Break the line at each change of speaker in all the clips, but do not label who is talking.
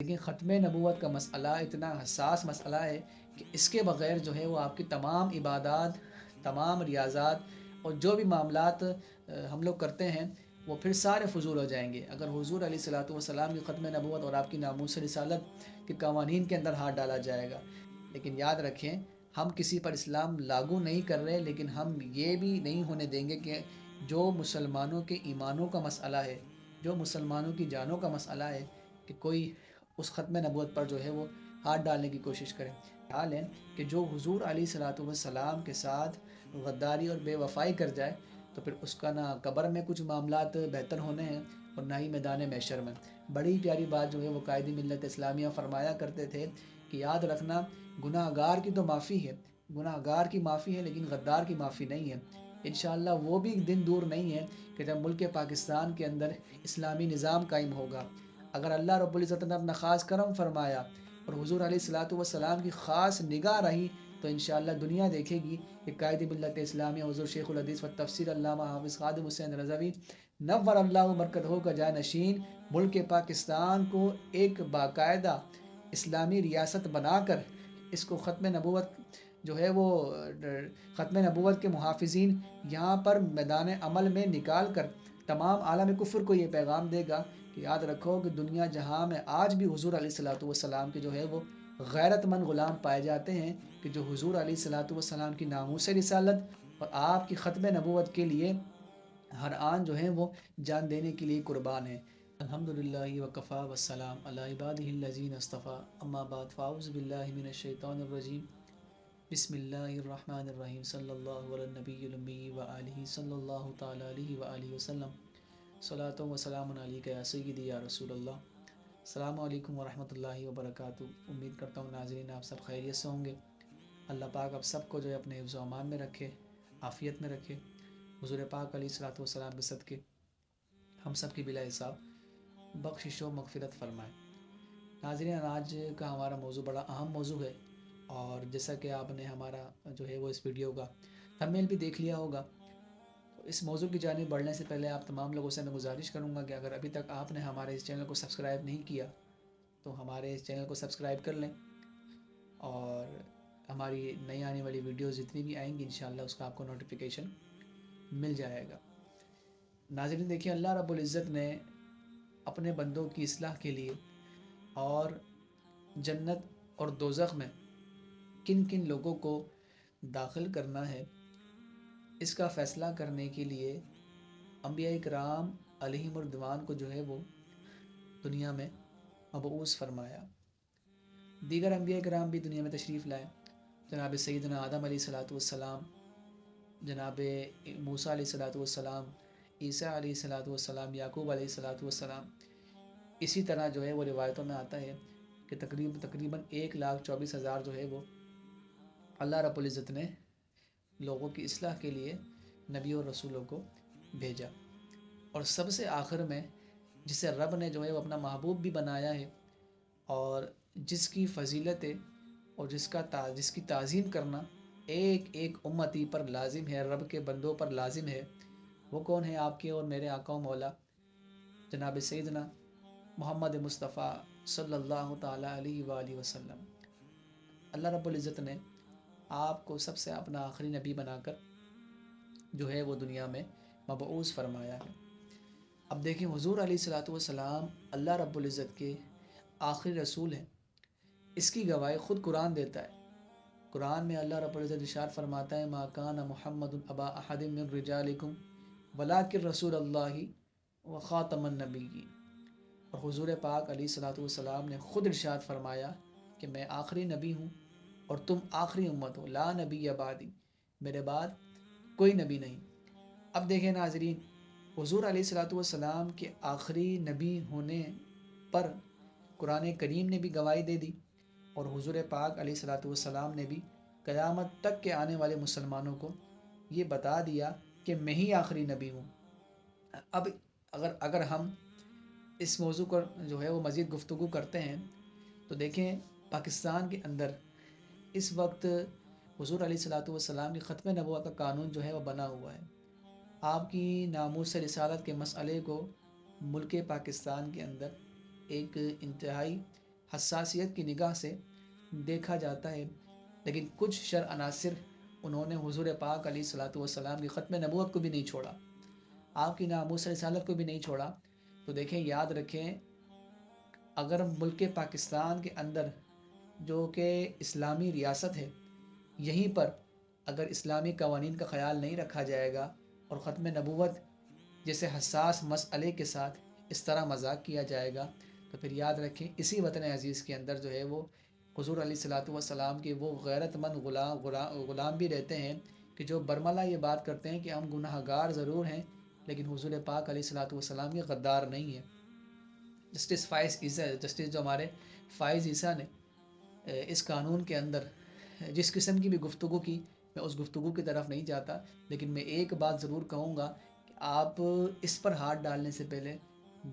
لیکن ختم نبوت کا مسئلہ اتنا حساس مسئلہ ہے کہ اس کے بغیر جو ہے وہ آپ کی تمام عبادات، تمام ریاضات اور جو بھی معاملات ہم لوگ کرتے ہیں وہ پھر سارے فضول ہو جائیں گے اگر حضور علیہ الصلوۃ والسلام کی ختم نبوت اور آپ کی ناموس رسالت کے قوانین کے اندر ہاتھ ڈالا جائے گا۔ لیکن یاد رکھیں، ہم کسی پر اسلام لاگو نہیں کر رہے، لیکن ہم یہ بھی نہیں ہونے دیں گے کہ جو مسلمانوں کے ایمانوں کا مسئلہ ہے، جو مسلمانوں کی جانوں کا مسئلہ ہے، کہ کوئی اس ختم نبوت پر جو ہے وہ ہاتھ ڈالنے کی کوشش کرے۔ حال ہے کہ جو حضور علیہ الصلوۃ والسلام کے ساتھ غداری اور بے وفائی کر جائے تو پھر اس کا نہ قبر میں کچھ معاملات بہتر ہونے ہیں اور نہ ہی میدان محشر میں۔ بڑی پیاری بات جو ہے وہ قائد ملت اسلامیہ فرمایا کرتے تھے کہ یاد رکھنا، گناہ گار کی تو معافی ہے، گناہ گار کی معافی ہے، لیکن غدار کی معافی نہیں ہے۔ انشاءاللہ وہ بھی دن دور نہیں ہے کہ جب ملک پاکستان کے اندر اسلامی نظام قائم ہوگا، اگر اللہ رب العزت نے اپنا خاص کرم فرمایا اور حضور علیہ الصلوۃ والسلام کی خاص نگاہ رہی تو انشاءاللہ دنیا دیکھے گی کہ قائد ملت اسلامیہ حضور شیخ الحدیث و تفسیر علامہ حافظ خادم حسین رضوی نور اللہ مرکزہ کا جانشین ملک پاکستان کو ایک باقاعدہ اسلامی ریاست بنا کر اس کو ختم نبوت جو ہے وہ ختم نبوت کے محافظین یہاں پر میدان عمل میں نکال کر تمام عالم کفر کو یہ پیغام دے گا کہ یاد رکھو کہ دنیا جہاں میں آج بھی حضور علیہ الصلوۃ والسلام کے جو ہے وہ غیرت مند غلام پائے جاتے ہیں کہ جو حضور علیہ الصلوۃ والسلام کی ناموس رسالت اور آپ کی ختم نبوت کے لیے ہر آن جو ہے وہ جان دینے کے لیے قربان ہے۔ الحمدللہ وکفا والسلام علی عبادہ الذین اصطفیٰ، اما بعد فاعوذ باللہ من الشیطان الرجیم، بسم اللہ الرحمن الرحیم، صلی اللہ علی النبی الامی وآلہ صلی اللہ تعالی علیہ وآلہ وسلم، صلاۃ و سلام علیک یا سیدی یا رسول اللہ۔ السلام علیکم ورحمۃ اللہ وبرکاتہ۔ امید کرتا ہوں ناظرین آپ سب خیریت سے ہوں گے۔ اللہ پاک آپ سب کو جو ہے اپنے حفظ و امان میں رکھے، عافیت میں رکھے، حضور پاک علیہ الصلوۃ والسلام کے صدقے ہم سب کی بلا حساب بخشش و مغفرت فرمائے۔ ناظرین، آج کا ہمارا موضوع بڑا اہم موضوع ہے، اور جیسا کہ آپ نے ہمارا جو ہے وہ اس ویڈیو کا تھمبنیل بھی دیکھ لیا ہوگا، تو اس موضوع کی جانب بڑھنے سے پہلے آپ تمام لوگوں سے میں گزارش کروں گا کہ اگر ابھی تک آپ نے ہمارے اس چینل کو سبسکرائب نہیں کیا تو ہمارے اس چینل کو سبسکرائب کر لیں، اور ہماری نئی آنے والی ویڈیوز جتنی بھی آئیں گی انشاءاللہ اس کا آپ کو نوٹیفیکیشن مل جائے گا۔ ناظرین دیکھیے، اللہ رب العزت نے اپنے بندوں کی اصلاح کے لیے اور جنت اور دوزخ میں کن کن لوگوں کو داخل کرنا ہے اس کا فیصلہ کرنے کے لیے انبیاء کرام علیہم الرضوان کو جو ہے وہ دنیا میں مبعوث فرمایا۔ دیگر انبیاء کرام بھی دنیا میں تشریف لائے، جناب سیدنا آدم علیہ الصلوۃ والسلام، جناب موسیٰ علیہ الصلوۃ والسلام، عیسیٰ علیہ الصلوۃ والسلام، یعقوب علیہ الصلوۃ والسلام۔ اسی طرح جو ہے وہ روایتوں میں آتا ہے کہ تقریباً 1,24,000 جو ہے وہ اللہ رب العزت نے لوگوں کی اصلاح کے لیے نبی اور رسولوں کو بھیجا، اور سب سے آخر میں جسے رب نے جو ہے وہ اپنا محبوب بھی بنایا ہے اور جس کی فضیلت اور جس کی تعظیم کرنا ایک ایک امتی پر لازم ہے، رب کے بندوں پر لازم ہے، وہ کون ہے؟ آپ کے اور میرے آقا و مولا جناب سیدنا محمد مصطفیٰ صلی اللہ تعالی علیہ وآلہ وسلم۔ اللہ رب العزت نے آپ کو سب سے اپنا آخری نبی بنا کر جو ہے وہ دنیا میں مبعوث فرمایا ہے۔ اب دیکھیں، حضور علیہ الصلوۃ والسلام اللہ رب العزت کے آخری رسول ہیں، اس کی گواہی خود قرآن دیتا ہے۔ قرآن میں اللہ رب العزت ارشاد فرماتا ہے، ما کان محمد ابا احد من رجالکم ولکن رسول اللہ و خاتم النبیین۔ اور حضور پاک علیہ الصلوۃ والسلام نے خود ارشاد فرمایا کہ میں آخری نبی ہوں اور تم آخری امت ہو، لا نبی بعدی، میرے بعد کوئی نبی نہیں۔ اب دیکھیں ناظرین، حضور علیہ الصلوۃ والسلام کے آخری نبی ہونے پر قرآن کریم نے بھی گواہی دے دی، اور حضور پاک علیہ الصلوۃ والسلام نے بھی قیامت تک کے آنے والے مسلمانوں کو یہ بتا دیا کہ میں ہی آخری نبی ہوں۔ اب اگر ہم اس موضوع پر جو ہے وہ مزید گفتگو کرتے ہیں تو دیکھیں، پاکستان کے اندر اس وقت حضور علیہ الصلوۃ والسلام کی ختم نبوت کا قانون جو ہے وہ بنا ہوا ہے۔ آپ کی ناموس رسالت کے مسئلے کو ملک پاکستان کے اندر ایک انتہائی حساسیت کی نگاہ سے دیکھا جاتا ہے، لیکن کچھ عناصر انہوں نے حضور پاک علیہ الصلوۃ والسلام کی ختم نبوت کو بھی نہیں چھوڑا، آپ کی ناموس رسالت کو بھی نہیں چھوڑا۔ تو دیکھیں، یاد رکھیں، اگر ملک پاکستان کے اندر جو کہ اسلامی ریاست ہے، یہیں پر اگر اسلامی قوانین کا خیال نہیں رکھا جائے گا اور ختم نبوت جیسے حساس مسئلے کے ساتھ اس طرح مذاق کیا جائے گا، تو پھر یاد رکھیں اسی وطن عزیز کے اندر جو ہے وہ حضور علیہ الصلوۃ والسلام کے وہ غیرت مند غلام بھی رہتے ہیں کہ جو برملا یہ بات کرتے ہیں کہ ہم گناہ گار ضرور ہیں، لیکن حضور پاک علیہ الصلوۃ والسلام کے غدار نہیں ہیں۔ جسٹس جو ہمارے فائز عیسیٰ نے اس قانون کے اندر جس قسم کی بھی گفتگو کی، میں اس گفتگو کی طرف نہیں جاتا، لیکن میں ایک بات ضرور کہوں گا کہ آپ اس پر ہاتھ ڈالنے سے پہلے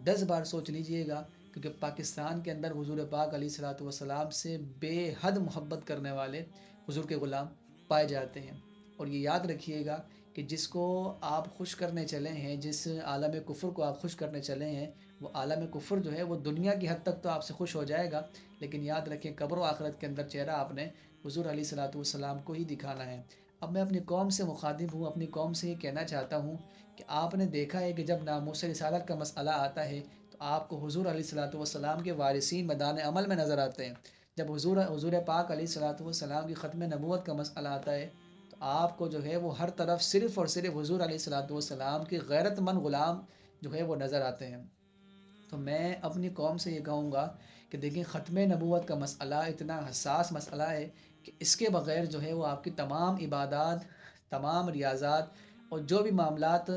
10 بار سوچ لیجئے گا، کیونکہ پاکستان کے اندر حضور پاک علیہ الصلوۃ والسلام سے بے حد محبت کرنے والے حضور کے غلام پائے جاتے ہیں۔ اور یہ یاد رکھیے گا کہ جس کو آپ خوش کرنے چلے ہیں، جس عالم کفر کو آپ خوش کرنے چلے ہیں، وہ عالم کفر جو ہے وہ دنیا کی حد تک تو آپ سے خوش ہو جائے گا، لیکن یاد رکھیں قبر و آخرت کے اندر چہرہ آپ نے حضور علیہ الصلوۃ والسلام کو ہی دکھانا ہے۔ اب میں اپنی قوم سے مخاطب ہوں، اپنی قوم سے یہ کہنا چاہتا ہوں کہ آپ نے دیکھا ہے کہ جب ناموس رسالت کا مسئلہ آتا ہے تو آپ کو حضور علیہ الصلوۃ والسلام کے وارثین میدان عمل میں نظر آتے ہیں۔ جب حضور پاک علیہ الصلوۃ والسلام کی ختم نبوت کا مسئلہ آتا ہے تو آپ کو جو ہے وہ ہر طرف صرف اور صرف حضور علیہ الصلوۃ والسلام کے غیرت مند غلام جو ہے وہ نظر آتے ہیں۔ تو میں اپنی قوم سے یہ کہوں گا کہ دیکھیں، ختم نبوت کا مسئلہ اتنا حساس مسئلہ ہے کہ اس کے بغیر جو ہے وہ آپ کی تمام عبادات، تمام ریاضات اور جو بھی معاملات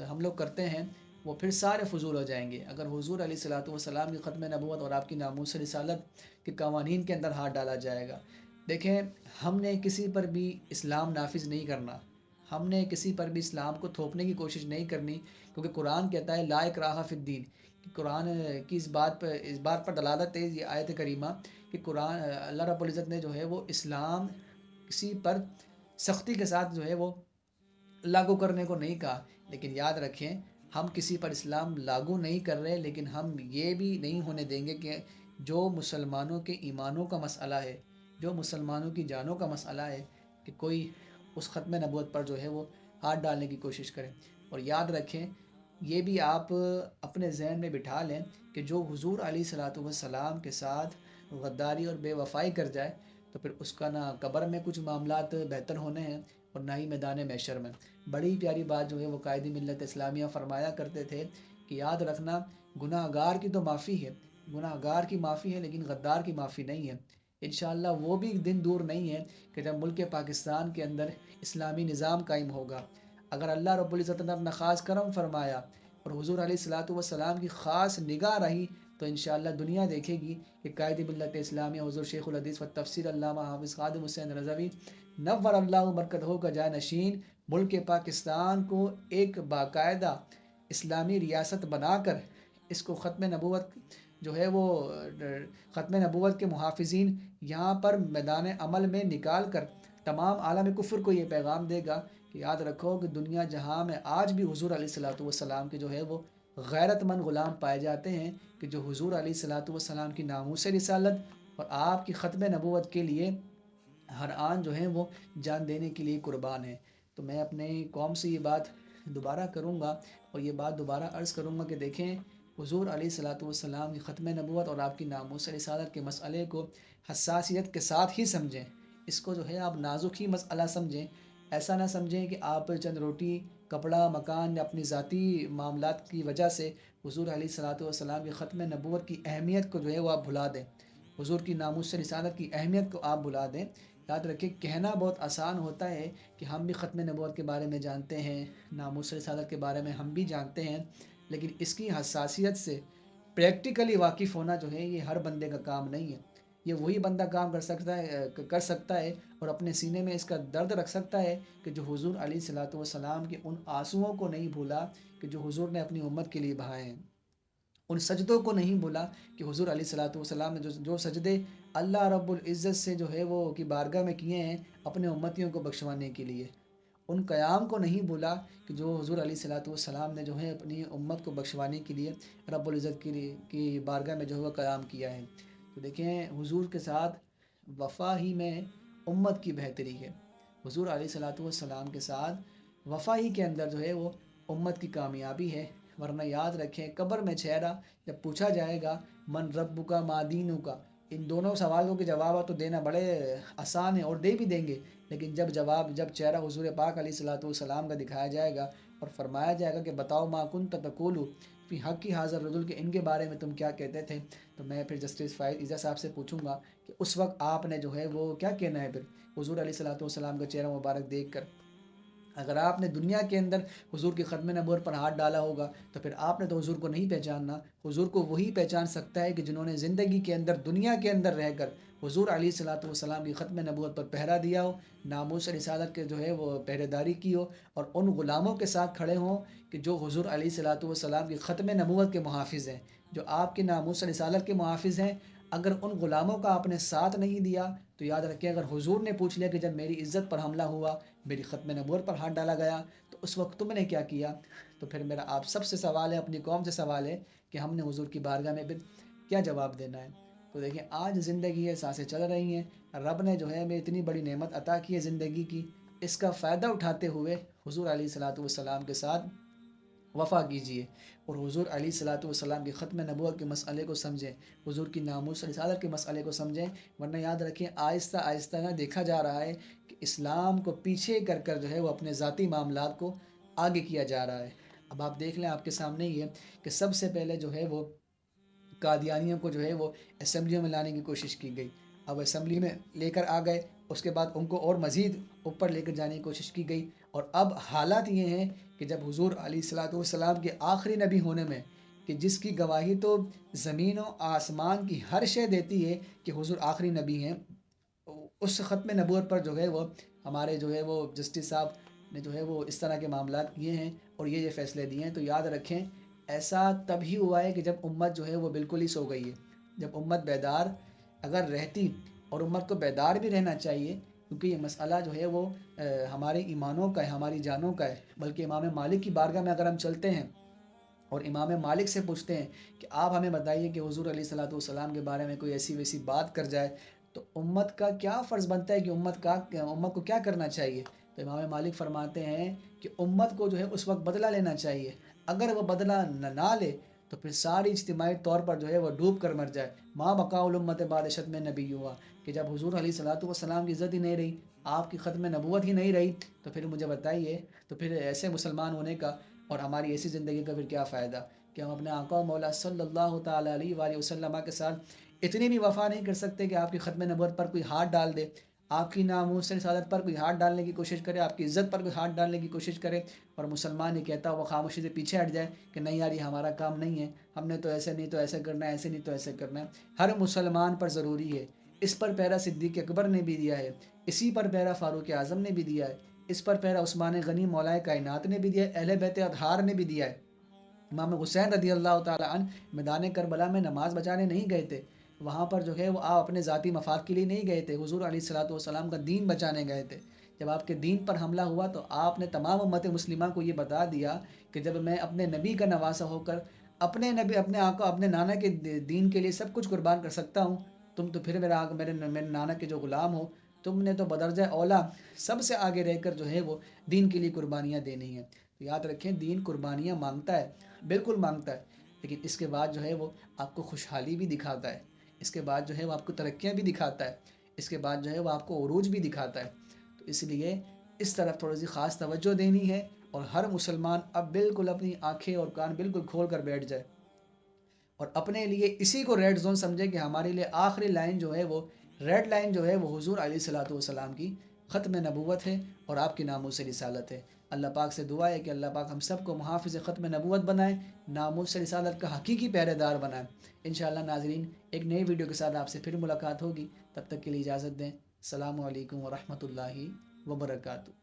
ہم لوگ کرتے ہیں وہ پھر سارے فضول ہو جائیں گے اگر حضور علیہ الصلوۃ والسلام کی ختم نبوت اور آپ کی ناموس رسالت کے قوانین کے اندر ہاتھ ڈالا جائے گا۔ دیکھیں، ہم نے کسی پر بھی اسلام نافذ نہیں کرنا، ہم نے کسی پر بھی اسلام کو تھوپنے کی کوشش نہیں کرنی، کیونکہ قرآن کہتا ہے لا اکراہ فی الدین، کہ قرآن کی اس بات پر دلالت ہے یہ آیت کریمہ کہ قرآن اللہ رب العزت نے جو ہے وہ اسلام کسی پر سختی کے ساتھ جو ہے وہ لاگو کرنے کو نہیں کہا، لیکن یاد رکھیں ہم کسی پر اسلام لاگو نہیں کر رہے، لیکن ہم یہ بھی نہیں ہونے دیں گے کہ جو مسلمانوں کے ایمانوں کا مسئلہ ہے، جو مسلمانوں کی جانوں کا مسئلہ ہے، کہ کوئی اس ختم نبوت پر جو ہے وہ ہاتھ ڈالنے کی کوشش کرے۔ اور یاد رکھیں، یہ بھی آپ اپنے ذہن میں بٹھا لیں کہ جو حضور علیہ الصلوۃ والسلام کے ساتھ غداری اور بے وفائی کر جائے تو پھر اس کا نہ قبر میں کچھ معاملات بہتر ہونے ہیں اور نہ ہی میدان محشر میں۔ بڑی پیاری بات جو ہے وہ قائد ملت اسلامیہ فرمایا کرتے تھے کہ یاد رکھنا، گناہ گار کی تو معافی ہے، گناہ گار کی معافی ہے، لیکن غدار کی معافی نہیں ہے۔ انشاءاللہ وہ بھی دن دور نہیں ہے کہ جب ملک پاکستان کے اندر اسلامی نظام قائم ہوگا، اگر اللہ رب العزت نے اپنا خاص کرم فرمایا اور حضور علیہ الصلوۃ والسلام کی خاص نگاہ رہی تو انشاءاللہ دنیا دیکھے گی کہ قائد ملت اسلامیہ حضور شیخ الحدیث و تفسیر علامہ حافظ خادم حسین رضوی نور اللہ مرکزہ کا جانشین ملک پاکستان کو ایک باقاعدہ اسلامی ریاست بنا کر اس کو ختم نبوت جو ہے وہ ختم نبوت کے محافظین یہاں پر میدان عمل میں نکال کر تمام عالم کفر کو یہ پیغام دے گا کہ یاد رکھو کہ دنیا جہاں میں آج بھی حضور علیہ الصلوۃ والسلام کے جو ہے وہ غیرت مند غلام پائے جاتے ہیں کہ جو حضور علیہ الصلوۃ والسلام کی ناموس رسالت اور آپ کی ختم نبوت کے لیے ہر آن جو ہیں وہ جان دینے کے لیے قربان ہیں۔ تو میں اپنے قوم سے یہ بات دوبارہ کروں گا اور یہ بات دوبارہ عرض کروں گا کہ دیکھیں، حضور علیہ الصلوۃ والسلام کی ختم نبوت اور آپ کی ناموس رسالت کے مسئلے کو حساسیت کے ساتھ ہی سمجھیں، اس کو جو ہے آپ نازک ہی مسئلہ سمجھیں، ایسا نہ سمجھیں کہ آپ چند روٹی، کپڑا، مکان یا اپنی ذاتی معاملات کی وجہ سے حضور علیہ الصلوۃ والسلام کی ختم نبوت کی اہمیت کو جو ہے وہ آپ بھلا دیں، حضور کی ناموس رسالت کی اہمیت کو آپ بھلا دیں۔ یاد رکھیں، کہنا بہت آسان ہوتا ہے کہ ہم بھی ختم نبوت کے بارے میں جانتے ہیں، ناموس رسالت کے بارے میں ہم بھی جانتے ہیں، لیکن اس کی حساسیت سے پریکٹیکلی واقف ہونا جو ہے یہ ہر بندے کا کام نہیں ہے۔ یہ وہی بندہ کام کر سکتا ہے اور اپنے سینے میں اس کا درد رکھ سکتا ہے کہ جو حضور علیہ الصلوۃ والسلام کے ان آنسوؤں کو نہیں بھولا کہ جو حضور نے اپنی امت کے لیے بہائے ہیں، ان سجدوں کو نہیں بھولا کہ حضور علیہ الصلوۃ والسلام نے جو سجدے اللہ رب العزت سے جو ہے وہ کی بارگاہ میں کیے ہیں اپنے امتیوں کو بخشوانے کے لیے، ان قیام کو نہیں بھولا کہ جو حضور علیہ الصلوۃ والسلام نے جو ہے اپنی امت کو بخشوانے کے لیے رب العزت کی بارگاہ میں جو ہے وہ قیام کیا ہے۔ تو دیکھیں حضور کے ساتھ وفا ہی میں امت کی بہتری ہے، حضور علیہ الصلاۃ والسلام کے ساتھ وفا ہی کے اندر جو ہے وہ امت کی کامیابی ہے۔ ورنہ یاد رکھیں قبر میں چہرہ جب پوچھا جائے گا من رب کا ما دینو کا، ان دونوں سوالوں کے جواب تو دینا بڑے آسان ہے اور دے بھی دیں گے، لیکن جب چہرہ حضور پاک علیہ الصلاۃ والسلام کا دکھایا جائے گا اور فرمایا جائے گا کہ بتاؤ ما کنت تقول فی حق کی حاضر رجل، کہ ان کے بارے میں تم کیا کہتے تھے، تو میں پھر جسٹس فائز عیسیٰ صاحب سے پوچھوں گا کہ اس وقت آپ نے جو ہے وہ کیا کہنا ہے پھر حضور علیہ الصلاۃ والسلام کا چہرہ مبارک دیکھ کر۔ اگر آپ نے دنیا کے اندر حضور کی ختم نبوت پر ہاتھ ڈالا ہوگا تو پھر آپ نے تو حضور کو نہیں پہچاننا، حضور کو وہی پہچان سکتا ہے کہ جنہوں نے زندگی کے اندر دنیا کے اندر رہ کر حضور علیہ الصلاۃ والسلام کی ختم نبوت پر پہرا دیا ہو، ناموس رسالت کے جو ہے وہ پہرے داری کی ہو، اور ان غلاموں کے ساتھ کھڑے ہوں کہ جو حضور علیہ الصلاۃ والسلام کی ختم نبوت کے محافظ ہیں، جو آپ کے ناموس رسالت کے محافظ ہیں۔ اگر ان غلاموں کا آپ نے ساتھ نہیں دیا تو یاد رکھیں اگر حضور نے پوچھ لیا کہ جب میری عزت پر حملہ ہوا، میری ختم نبوت پر ہاتھ ڈالا گیا، تو اس وقت تم نے کیا کیا، تو پھر میرا آپ سب سے سوال ہے، اپنی قوم سے سوال ہے کہ ہم نے حضور کی بارگاہ میں پھر کیا جواب دینا ہے۔ تو دیکھیں آج زندگی ہے، سانسیں چل رہی ہیں، رب نے جو ہے ہمیں اتنی بڑی نعمت عطا کی ہے زندگی کی، اس کا فائدہ اٹھاتے ہوئے حضور علیہ الصلاۃ والسلام کے ساتھ وفا کیجیے، اور حضور علیہ الصلاۃ والسلام کی ختم نبوت کے مسئلے کو سمجھیں، حضور کی ناموس رسالت کے مسئلے کو سمجھیں۔ ورنہ یاد رکھیں آہستہ آہستہ نہ دیکھا جا رہا ہے کہ اسلام کو پیچھے کر کر جو ہے وہ اپنے ذاتی معاملات کو آگے کیا جا رہا ہے۔ اب آپ دیکھ لیں آپ کے سامنے ہی ہے کہ سب سے پہلے جو ہے وہ قادیانیوں کو جو ہے وہ اسمبلیوں میں لانے کی کوشش کی گئی، اب اسمبلی میں لے کر آ گئے، اس کے بعد ان کو اور مزید اوپر لے کر جانے کی کوشش کی گئی، اور اب حالات یہ ہیں کہ جب حضور علیہ الصلاۃ والسلام کے آخری نبی ہونے میں، کہ جس کی گواہی تو زمین و آسمان کی ہر شے دیتی ہے کہ حضور آخری نبی ہیں، اس ختم نبوت پر جو ہے وہ ہمارے جو ہے وہ جسٹس صاحب نے جو ہے وہ اس طرح کے معاملات کیے ہیں اور یہ فیصلے دیے ہیں، تو یاد رکھیں ایسا تب ہی ہوا ہے کہ جب امت جو ہے وہ بالکل ہی سو گئی ہے۔ جب امت بیدار اگر رہتی، اور امت کو بیدار بھی رہنا چاہیے کیونکہ یہ مسئلہ جو ہے وہ ہمارے ایمانوں کا ہے، ہماری جانوں کا ہے، بلکہ امام مالک کی بارگاہ میں اگر ہم چلتے ہیں اور امام مالک سے پوچھتے ہیں کہ آپ ہمیں بتائیے کہ حضور علیہ الصلاۃ والسلام کے بارے میں کوئی ایسی ویسی بات کر جائے تو امت کا کیا فرض بنتا ہے، کہ امت کو کیا کرنا چاہیے، تو امام مالک فرماتے ہیں کہ امت کو جو ہے اس وقت بدلہ لینا چاہیے، اگر وہ بدلہ نہ لے تو پھر ساری اجتماعی طور پر جو ہے وہ ڈوب کر مر جائے۔ ماں بقاء الامت بعد شتم نبی ہوا، کہ جب حضور علیہ الصلاۃ والسلام کی عزت ہی نہیں رہی، آپ کی ختم نبوت ہی نہیں رہی، تو پھر مجھے بتائیے تو پھر ایسے مسلمان ہونے کا اور ہماری ایسی زندگی کا پھر کیا فائدہ، کہ ہم اپنے آقا و مولا صلی اللہ تعالیٰ علیہ وآلہ وسلم کے ساتھ اتنی بھی وفا نہیں کر سکتے کہ آپ کی ختم نبوت پر کوئی ہاتھ ڈال دے، آپ کی ناموس رسالت پر کوئی ہاتھ ڈالنے کی کوشش کرے، آپ کی عزت پر کوئی ہاتھ ڈالنے کی کوشش کرے، اور مسلمان یہ کہتا ہو وہ خاموشی سے پیچھے ہٹ جائے کہ نہیں یار یہ ہمارا کام نہیں ہے، ہم نے تو ایسے نہیں تو ایسے کرنا ہے، ایسے نہیں تو ایسے کرنا ہے۔ ہر مسلمان پر ضروری ہے، اس پر پہرا صدیق اکبر نے بھی دیا ہے، اسی پر پہرا فاروق اعظم نے بھی دیا ہے، اس پر پہرا عثمان غنی مولائے کائنات نے بھی دیا ہے، اہل بیت اطہار نے بھی دیا ہے۔ امام حسین رضی اللہ تعالیٰ عنہ میدان کربلا میں نماز بچانے نہیں گئے تھے، وہاں پر جو ہے وہ آپ اپنے ذاتی مفاد کے لیے نہیں گئے تھے، حضور علیہ الصلاۃ والسلام کا دین بچانے گئے تھے۔ جب آپ کے دین پر حملہ ہوا تو آپ نے تمام امت مسلمہ کو یہ بتا دیا کہ جب میں اپنے نبی کا نواسہ ہو کر اپنے نبی، اپنے آقا، اپنے نانا کے دین کے لیے سب کچھ قربان کر سکتا ہوں، تم تو پھر میرے نانا کے جو غلام ہو، تم نے تو بدرجہ اولا سب سے آگے رہ کر جو ہے وہ دین کے لیے قربانیاں دینی ہیں۔ تو یاد رکھیں دین قربانیاں مانگتا ہے، بالکل مانگتا ہے، لیکن اس کے بعد جو ہے وہ آپ کو خوشحالی بھی دکھاتا ہے، اس کے بعد جو ہے وہ آپ کو ترقیاں بھی دکھاتا ہے، اس کے بعد جو ہے وہ آپ کو عروج بھی دکھاتا ہے۔ تو اس لیے اس طرف تھوڑی سی خاص توجہ دینی ہے، اور ہر مسلمان اب بالکل اپنی آنکھیں اور کان بالکل کھول کر بیٹھ جائے اور اپنے لیے اسی کو ریڈ زون سمجھے کہ ہمارے لیے آخری لائن جو ہے وہ ریڈ لائن جو ہے وہ حضور علیہ الصلاۃ والسلام کی ختم نبوت ہے اور آپ کی ناموس رسالت ہے۔ اللہ پاک سے دعا ہے کہ اللہ پاک ہم سب کو محافظ ختم نبوت بنائے، ناموس رسالت کا حقیقی پہرے دار بنائے۔ انشاءاللہ ناظرین ایک نئی ویڈیو کے ساتھ آپ سے پھر ملاقات ہوگی، تب تک کے لیے اجازت دیں۔ السلام علیکم ورحمۃ اللہ وبرکاتہ۔